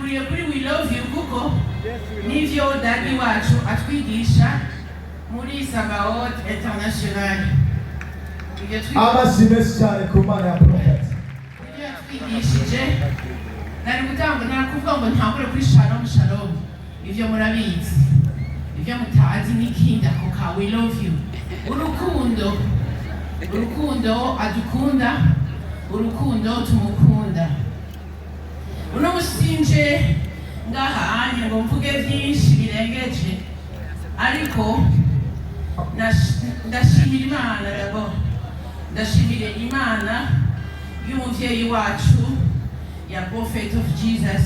natanguriye kuri we love you kuko nivyo dadi wacu atwigisha muri Sabaoth International. Amashimwe cyane ku Mana ya Prophet. Ibyo yatwigishije nari kuvuga ngo ntangure kuri shalom. Ibyo murabizi. Ibyo mutazi n'ikindi ako ka we love you. Urukundo adukunda, urukundo tumukunda. Uno musinje ngahanye ngo mvuge byinshi birengeje, ariko ndashimira Imana rabo. Ndashimira Imana y'umuvyeyi wacu ya Prophet of Jesus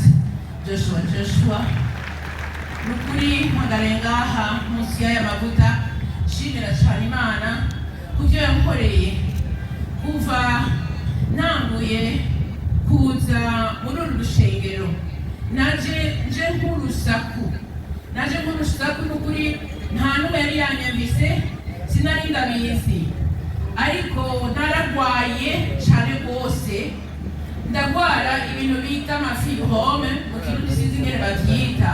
Joshua. Nukuri mpagarengaha munsi y'aya mavuta shimira cyane Imana kuvyo yankoreye kuva ntanguye kuza muri uru rushengero. Naje nk'urusaku nukuri nta n'umwe yari yanyumvise, sinari ndabizi, ariko naragwaye cyane rwose. Ndagwara ibintu bita amafibrome mu kirundi sinzi ingene bavyita,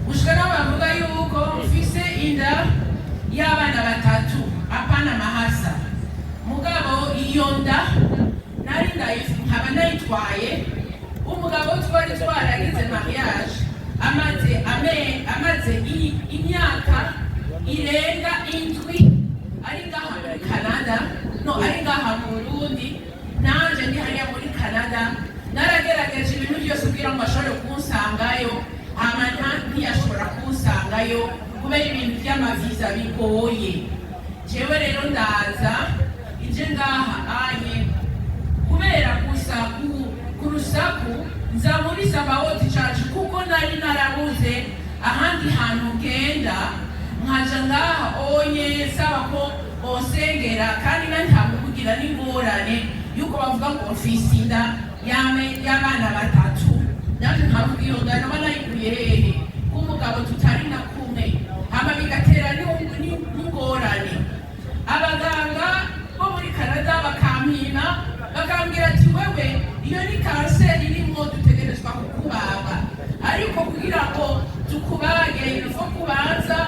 gushika naho bavuga yuko mfise inda y'abana batatu apana mahasa. Mugabo iyo nda nari nkaba nayitwaye umugabo twari twaragize mariage amaze imyaka irenga indwi ari ngaha muri Canada, ari ngaha mu Burundi, nanje ndi hariya muri Canada. Naragerageje ibintu byose kugira ngo ashobore kunsangayo, ntiyashobora kunsangayo kubera ibintu by'amaviza bigoye. Jewe rero ndaza ije ngaha anye kubera gusa ku rusaku nza muri Sabaoth Church kuko nari narabuze ahandi hantu ngenda, nkaja ngaha onye saba ko bosengera, kandi nantamu kugira n'ingorane yuko bavuga ngo mfise inda y'abana batatu. Nanje nkavuga iyo nda naba nayikuye hehe k'umugabo tutari na kumwe, hama bigatera n'ingorane. Abaganga bo muri Canada bakampima bakambwira ati wewe iyo ni kanseri irimo dutegerezwa kukubaga, ariko kugira ngo tukubage ilifo kubanza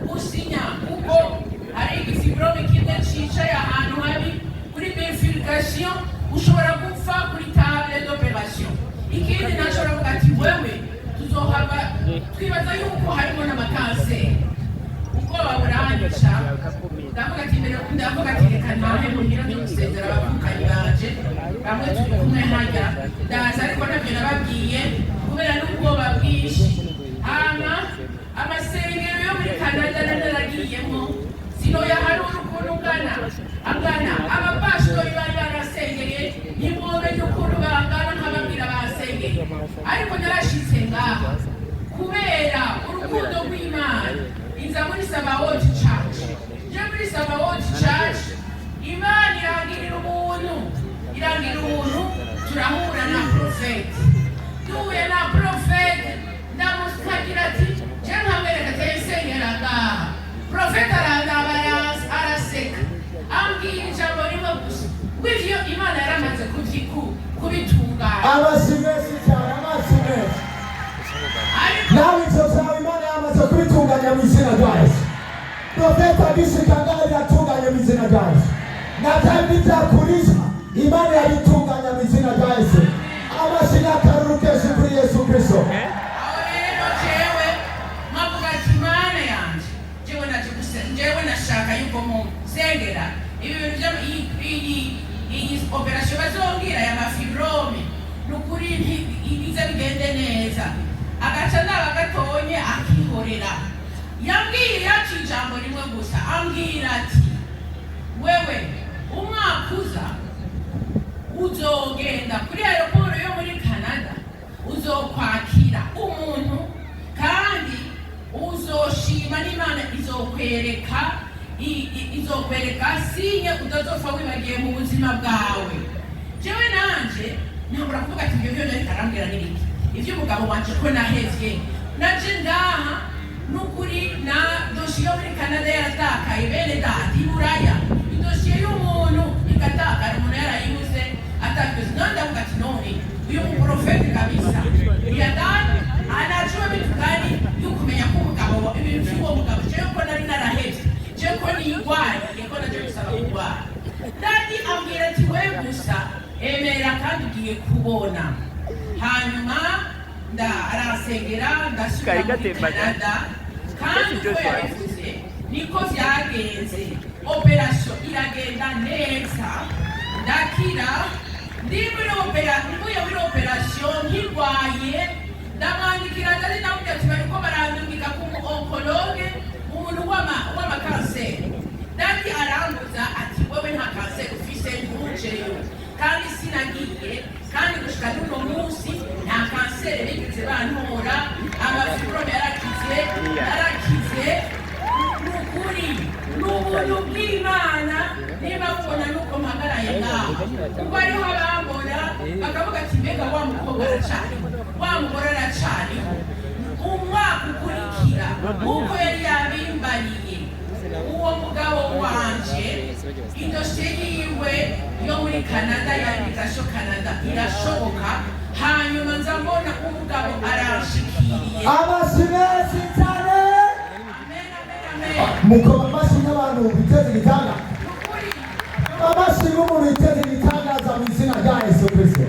usinya kuko hari igifibrome kimwe cicaye ahantu habi kuri bifurcation, ushobora gupfa kuri table d'operation. Ikindi nashobora kuvuga ati wewe tuzohava twibaza yuko harimo n'amakanseri. Ubwoba buranyica, ndavuga ati reka ntahe muhira no gusezera abavukanye banje bamwe turi kumwe hajya ndaza, ariko nabyo nababwiye kubera n'ubwoba bwinshi. Amasengero yo muri Canada naragiyemo sinoyaharura ukuntu angana. Abapasitori bari barasengeye ntimwomenye ukuntu bangana nk'ababwira basengeye, ariko narashitse ngaha kubera urukundo rw'Imana. Inza muri Sabaoth Church. Je muri Sabaoth Church Imana irangirira umuntu turahura na Prophet. Duhuye na Prophet ndamuskagira ati je nkamwereka tensengera ngaha. Prophet araseka ambwira ijambo rimwe gusa w'ivyo Imana yaramaze kubitunganya. Amashimwe cyane, amashimwe. Nawe icyo Imana yamaze kubitunganya mu izina rya Yesu. Prophet agishikangana yatunganya mu izina rya Yesu. Natandi byakurisha Imana yabitunganya mu izina rya Yesu. Amashimwe akarurukeshe kuri Yesu Kristo. Jewe nashaka yuko mu sengera ibintu byo iyi operation bazongira ya mafibrome nukuri ibiza bigende neza. Agaca ndaba gatonye akihorera, yambwiye yacu ijambo rimwe gusa, ambwira ati wewe umwaka uza uzogenda kuri aeroport yo muri Canada, uzokwakira umuntu kandi uzoshima n'Imana izokwereka sinye utazopfa wibagiye mu buzima bwawe. Jewe nanje ntabura kuvuga ati ibyo byose arambwira n'ibiki ivy'umugabo wanje ko nahevye naje ngaha nukuri na dosiye muri Canada yaratakaye bene dati buraya idosiye y'umuntu igatakara umuntu yarayibuze atakoze. None ndavuga ati none uyu muprofeti kabisa ya dati ngiye kubona hanyuma arasengera ndasubira muri Canada kandi uko yabivuze niko vyagenze operation iragenda neza ndakira ndi muri operation nkirwaye ndamwandikira ndari namubwira ati bariko barandungika ku oncologue umuntu w'amakanseri ndandi arambuza ati wowe nta kanseri ufise ntujeyo kandi sinagiye kandi gushika n'uno munsi nta kanseri bigeze bantora amafibrome yarakize n'ukuri n'ubuntu bw'Imana niba kubona nuko mpagaraye ngaho kuko ariho abambona bakavuga ati mbega wa mukobwa aracariho wa mugore aracariho umwaka ukurikira nk'uko yari yabimbariye uwo mugabo wanje idosiye yiwe yo muri Canada yandikasho Canada irashoboka hanyuma nzabona umugabo arashikiriye abashimesi cyane mukoma amashyi y'abantu biteze igitanga amashyi y'umuntu biteze igitangaza mu izina rya Yesu Kristo.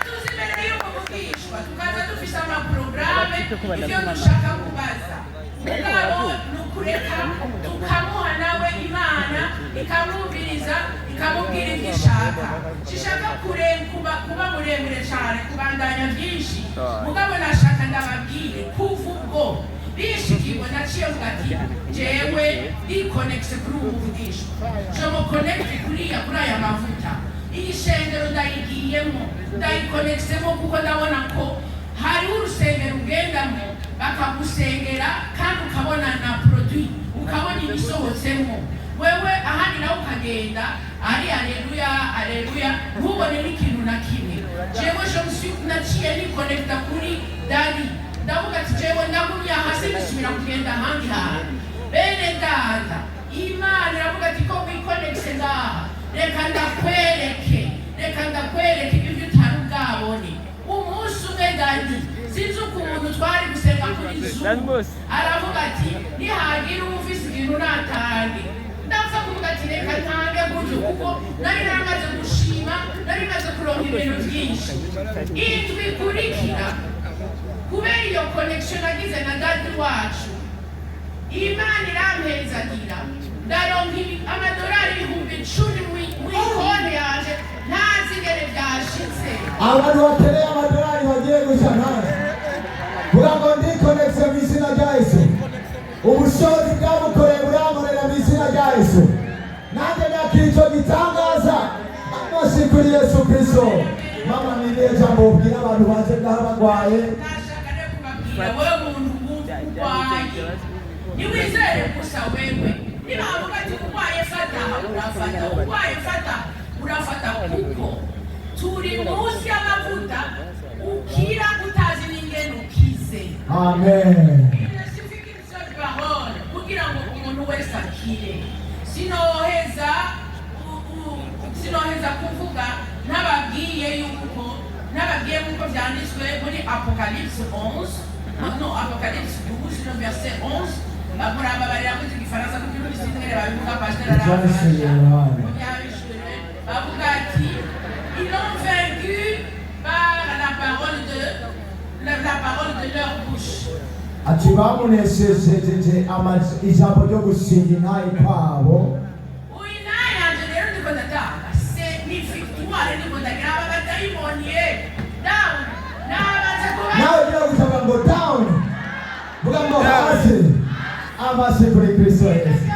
Tuzi mbere y'uko muvugishwa tukaza dufise amaporogaramu ivyo dushaka kubaza mugabo nukureka tukamuha nawe Imana ikamwumviriza ikamubwira ivyo ishaka shishaka kuba muremure cane kubandanya byinshi mugabo nashaka ndababwire kuva ubwo bishikirwa naciye mvuga ati jewe ndikonekise kuri ubu buvugisho je me connecte kuri aya mavuta iyi shengero ndayigiyemo ndayikonekisemo kuko ndabona ko hari urusengero ugendamo bakagusengera kandi ukabona na produit ukabona ibisohotsemo wewe ahandi nawe ukagenda ari aleluya ntubone n'ikintu na kimwe jewe naciye nikonekita kuri dadi ndavuga ati jewe ndagumye hasi bisubira kugenda ahandi hantu bene data Imana iravuga ati ko wikonekise ngaha reka ndakwereke ibyo utari bwabone umunsi umwe dadi sinzi ukuntu twari gusenga kuri Zoom aravuga ati nihagira ufise ibintu natange ndapfa kuvuga ati reka ntange gutyo kuko nari naramaze gushima nari maze kuronka ibintu byinshi indwi ikurikira kubera iyo connection nagize na dadi wacu Imana irampezagira ndaronka amadolari 10,000 muri konti yanje ntazigere byashitse abantu batereye amadolari bagiye gushaka vuga ngo ndi connection mu izina rya Yesu ubushobozi bwamukoreye buramurera mu izina rya Yesu nanjye nakira icyo gitangaza amashyi kuri Yesu Kristo. Mama nibiye jambo ubwira abantu baje ngaho bagwaye wewe muntu urwaye niwizere gusa wewe niba avuga ati urwaye urafata kuko turi munsi y'amavuta ukira utazi n'ingene ukize. Amen. Kugira ngo umuntu wese akire sinoheza kuvuga nababwiye nk'uko byanditswe muri Apocalypse 11 Apocalypse 12 no verset 11 murababarira muri Gifaransa kuko ibintu bisindire babivuga pasteur bavuga ati ils l'ont vaincu par la parole de leur bouche. Ati bamunesheje ijambo ryo gushinga intayi kwabo. Uyu nayi yanje rero ndiko ndatanga ni victoire ndiko ndagira abadayimoniye down nabaze kuba nawe ngira gusaba ngo down vuga ngo hasi amase kuri Kristo Yesu.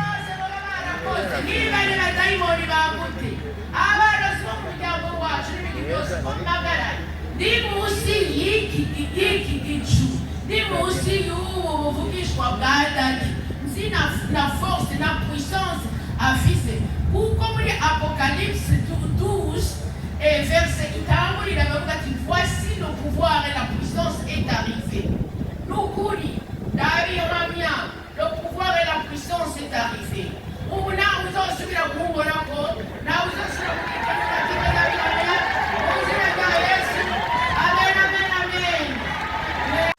Niba ni badayimoni bagute abana zo mu muryango wacu n'ibindi byose bagara ndi munsi y'iki gicu ndi munsi y'ubu buvugishwa bwa dadi nzi na force na puissance afise kuko muri Apocalypse 12 verset itangurira bavuga ati voici le pouvoir et la puissance est arrivé. Nukuri ndabihamya le pouvoir et la puissance est arrivé. Ubu nawe uzosubira kumbona ko nawe uzosubira kukikanira kikanabihamya mu izina rya Yesu. Amen, amen, amen.